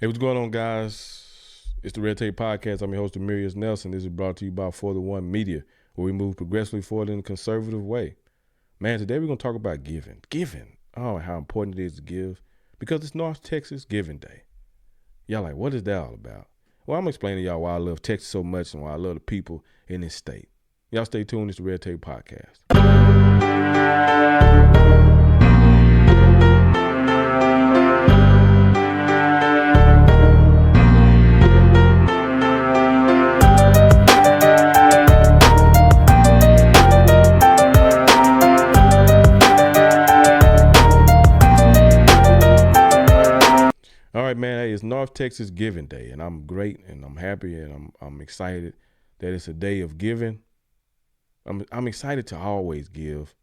Hey, what's going on, guys? It's the Red Tape Podcast. I'm your host, Demerious Nelson. This is brought to you by For the One Media, where we move progressively forward in a conservative way. Man, today we're going to talk about giving. Giving. Oh, how important it is to give. Because it's North Texas Giving Day. Y'all like, what is that all about? Well, I'm explaining to y'all why I love Texas so much and why I love the people in this state. Y'all stay tuned. It's the Red Tape Podcast. All right, man. Hey, it's North Texas Giving Day, and I'm great, and I'm happy, and I'm excited that it's a day of giving. I'm excited to always give.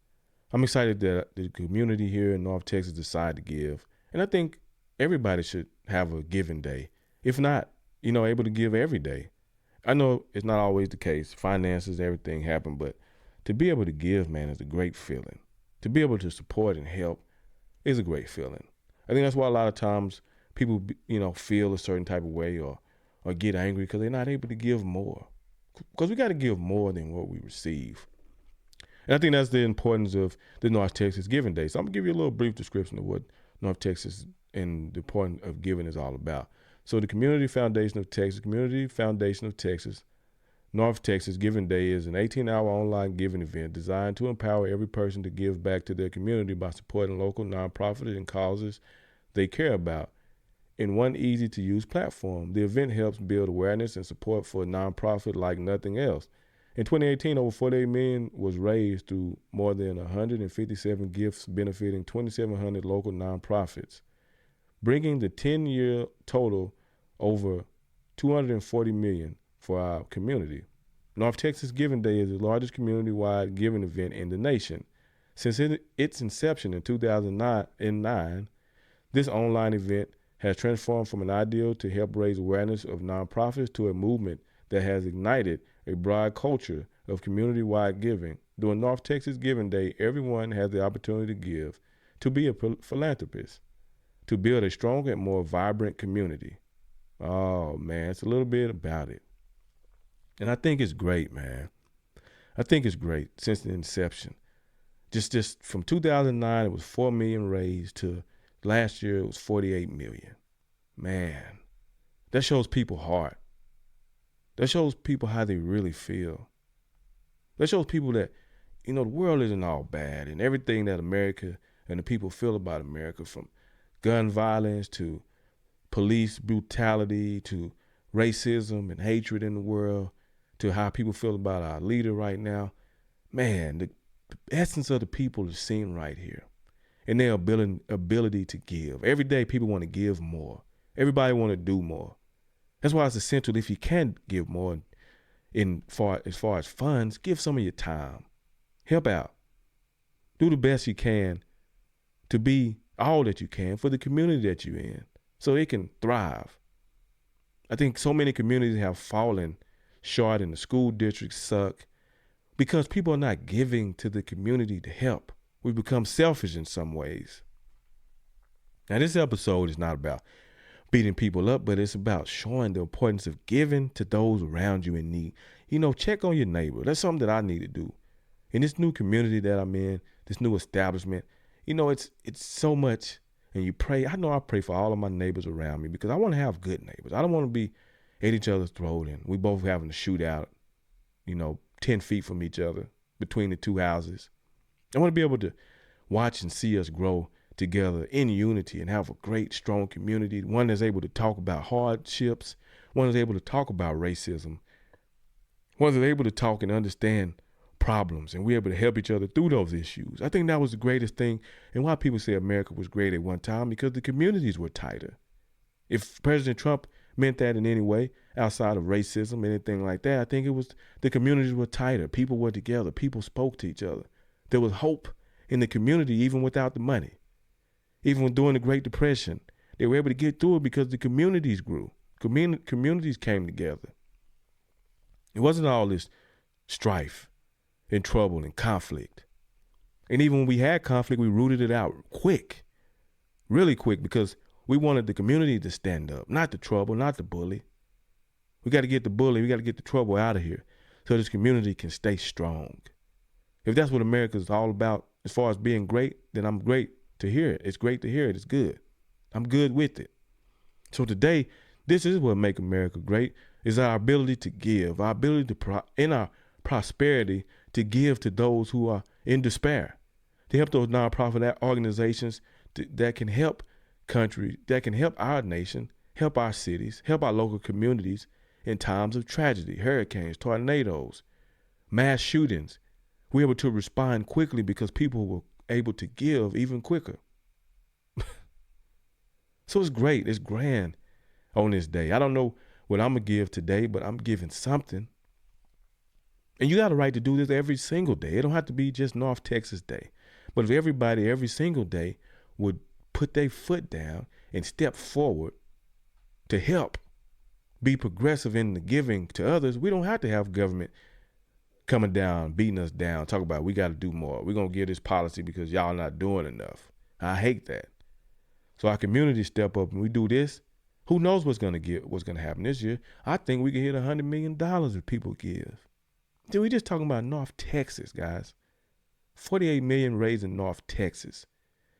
I'm excited that the community here in North Texas decided to give, and I think everybody should have a giving day. If not, able to give every day. I know it's not always the case. Finances, everything happen, but to be able to give, man, is a great feeling. To be able to support and help is a great feeling. I think that's why a lot of times people, feel a certain type of way or get angry because they're not able to give more. Because we got to give more than what we receive. And I think that's the importance of the North Texas Giving Day. So I'm going to give you a little brief description of what North Texas and the importance of giving is all about. So the Community Foundation of Texas, North Texas Giving Day is an 18-hour online giving event designed to empower every person to give back to their community by supporting local nonprofits and causes they care about in one easy-to-use platform. The event helps build awareness and support for a nonprofit like nothing else. In 2018, over $48 million was raised through more than 157 gifts benefiting 2,700 local nonprofits, bringing the 10-year total over $240 million for our community. North Texas Giving Day is the largest community-wide giving event in the nation. Since its inception in 2009, this online event has transformed from an ideal to help raise awareness of nonprofits to a movement that has ignited a broad culture of community-wide giving. During North Texas Giving Day, everyone has the opportunity to give, to be a philanthropist, to build a stronger and more vibrant community. Oh, man, it's a little bit about it. And I think it's great, man. I think it's great since the inception. Just from 2009, it was $4 million raised to last year, it was $48 million. Man, that shows people heart. That shows people how they really feel. That shows people that, the world isn't all bad and everything that America and the people feel about America, from gun violence to police brutality to racism and hatred in the world to how people feel about our leader right now. Man, the essence of the people is seen right here. And their ability to give. Every day people want to give more. Everybody want to do more. That's why it's essential, if you can give more as far as funds, give some of your time. Help out. Do the best you can to be all that you can for the community that you're in so it can thrive. I think so many communities have fallen short and the school districts suck because people are not giving to the community to help. We become selfish in some ways. Now, this episode is not about beating people up, but it's about showing the importance of giving to those around you in need. Check on your neighbor. That's something that I need to do. In this new community that I'm in, this new establishment, it's so much. And you pray. I know I pray for all of my neighbors around me because I want to have good neighbors. I don't want to be at each other's throat and we both having a shootout, 10 feet from each other between the two houses. I want to be able to watch and see us grow together in unity and have a great, strong community, one that's able to talk about hardships, one that's able to talk about racism, one that's able to talk and understand problems, and we're able to help each other through those issues. I think that was the greatest thing, and why people say America was great at one time, because the communities were tighter. If President Trump meant that in any way, outside of racism, anything like that, I think it was the communities were tighter. People were together. People spoke to each other. There was hope in the community even without the money. Even during the Great Depression, they were able to get through it because the communities grew. Communities came together. It wasn't all this strife and trouble and conflict. And even when we had conflict, we rooted it out quick, really quick, because We wanted the community to stand up, not the trouble, not the bully. We got to get the bully, we got to get the trouble out of here so this community can stay strong. If that's what America is all about as far as being great, then I'm great to hear it. It's great to hear it. It's good. I'm good with it. So today, this is what makes America great, is our ability to give, our ability to, in our prosperity, to give to those who are in despair, to help those nonprofit organizations that can help countries, that can help our nation, help our cities, help our local communities in times of tragedy, hurricanes, tornadoes, mass shootings. We're able to respond quickly because people were able to give even quicker. So it's great. It's grand on this day. I don't know what I'm going to give today, but I'm giving something. And you got a right to do this every single day. It don't have to be just North Texas Day. But if everybody every single day would put their foot down and step forward to help be progressive in the giving to others, we don't have to have government coming down, beating us down, talk about we got to do more. We're going to give this policy because y'all not doing enough. I hate that. So our community step up and we do this. Who knows what's going to happen this year? I think we can hit $100 million if people give. Dude, we just talking about North Texas, guys. 48 million raised in North Texas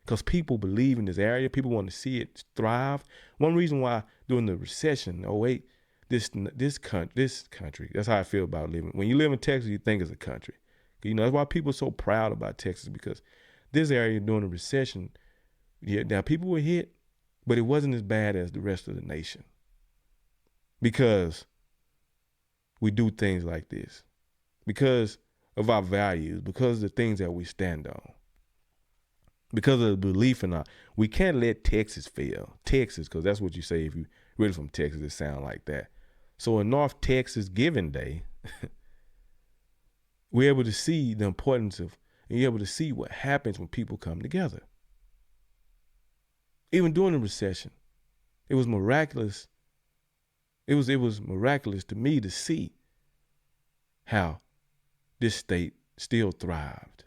because people believe in this area. People want to see it thrive. One reason why during the recession, 08, this country, that's how I feel about living. When you live in Texas, you think it's a country. You know, that's why people are so proud about Texas, because this area during the recession, yeah, now people were hit, but it wasn't as bad as the rest of the nation because we do things like this, because of our values, because of the things that we stand on, because of the belief in we can't let Texas fail. Texas, because that's what you say if you really from Texas, it sounds like that. So in North Texas Giving Day, we're able to see the importance of, and you're able to see what happens when people come together. Even during the recession, it was miraculous. It was miraculous to me to see how this state still thrived.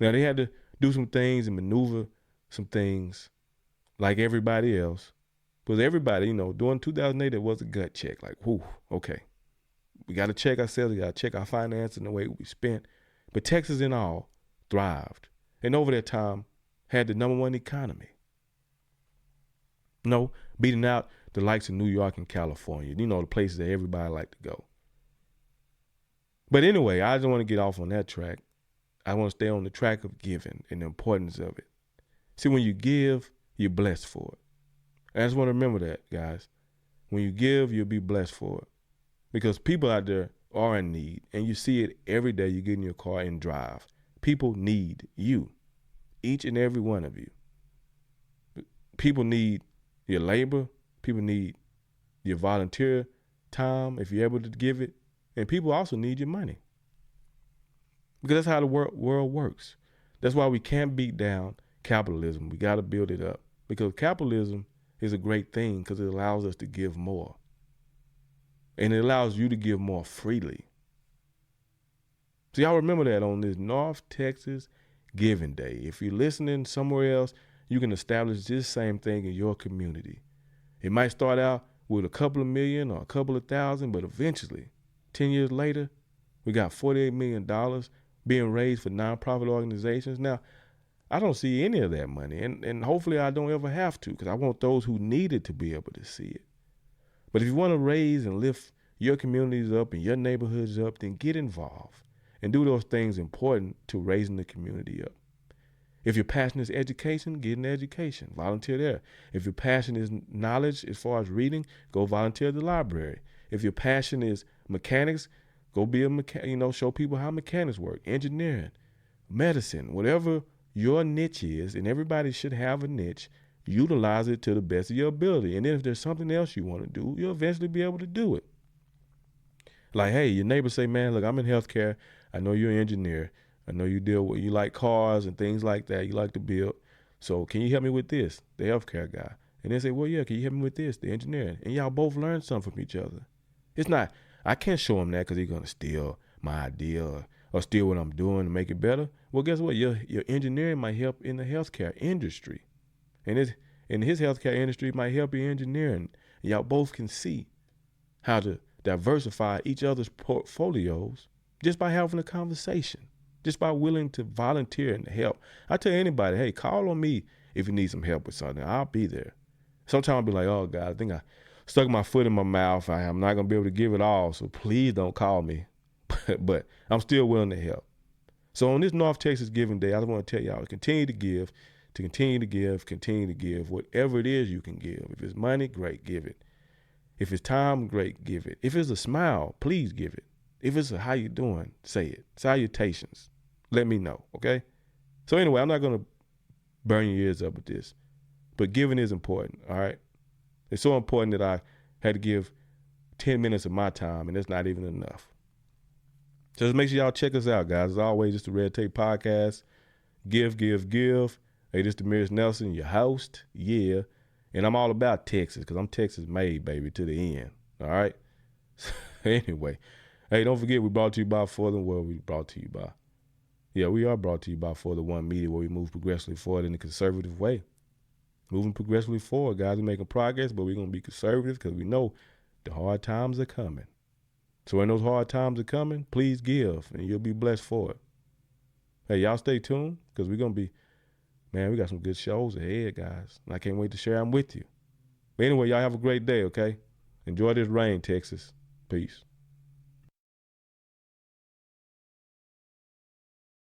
Now they had to do some things and maneuver some things like everybody else. Because everybody, you know, during 2008, it was a gut check. Like, whew, okay. We got to check ourselves. We got to check our finances and the way we spent. But Texas in all thrived. And over that time, had the #1 economy. No, beating out the likes of New York and California. You know, the places that everybody like to go. But anyway, I don't want to get off on that track. I want to stay on the track of giving and the importance of it. See, when you give, you're blessed for it. I just want to remember that, guys. When you give, you'll be blessed for it. Because people out there are in need, and you see it every day you get in your car and drive. People need you, each and every one of you. People need your labor. People need your volunteer time, if you're able to give it. And people also need your money. Because that's how the world works. That's why we can't beat down capitalism. We got to build it up. Because capitalism is a great thing because it allows us to give more. And it allows you to give more freely. So y'all remember that on this North Texas Giving Day. If you're listening somewhere else, you can establish this same thing in your community. It might start out with a couple of million or a couple of thousand, but eventually, 10 years later, we got $48 million being raised for nonprofit organizations. Now, I don't see any of that money, and hopefully I don't ever have to, because I want those who need it to be able to see it. But if you want to raise and lift your communities up and your neighborhoods up, then get involved and do those things important to raising the community up. If your passion is education, get an education, volunteer there. If your passion is knowledge as far as reading, go volunteer at the library. If your passion is mechanics, go be a mechanic, show people how mechanics work, engineering, medicine, whatever your niche is, and everybody should have a niche, utilize it to the best of your ability. And then if there's something else you want to do, you'll eventually be able to do it. Like, hey, your neighbor say, man, look, I'm in healthcare. I know you're an engineer. I know you like cars and things like that. You like to build. So can you help me with this? The healthcare guy. And they say, well, yeah, can you help me with this? The engineering. And y'all both learn something from each other. It's not, I can't show him that because he's going to steal my idea or steal what I'm doing to make it better. Well, guess what? Your engineering might help in the healthcare industry. And his healthcare industry might help your engineering. Y'all both can see how to diversify each other's portfolios just by having a conversation, just by willing to volunteer and help. I tell anybody, hey, call on me if you need some help with something. I'll be there. Sometimes I'll be like, oh God, I think I stuck my foot in my mouth. I'm not gonna be able to give it all, so please don't call me. But I'm still willing to help. So on this North Texas Giving Day, I just want to tell y'all, continue to give, continue to give, whatever it is you can give. If it's money, great, give it. If it's time, great, give it. If it's a smile, please give it. If it's a how you doing, say it. Salutations. Let me know, okay? So anyway, I'm not going to burn your ears up with this, but giving is important, all right? It's so important that I had to give 10 minutes of my time, and that's not even enough. So just make sure y'all check us out, guys. As always, it's the Red Tape Podcast. Give, give, give. Hey, this is Demerious Nelson, your host. Yeah. And I'm all about Texas because I'm Texas made, baby, to the end. All right? Anyway, hey, don't forget we brought to you by For the World. We brought to you by. Yeah, we are brought to you by For the One Media, where we move progressively forward in a conservative way. Moving progressively forward, guys. We're making progress, but we're going to be conservative because we know the hard times are coming. So when those hard times are coming, please give, and you'll be blessed for it. Hey, y'all stay tuned because we're going to be, man, we got some good shows ahead, guys. And I can't wait to share them with you. But anyway, y'all have a great day, okay? Enjoy this rain, Texas. Peace.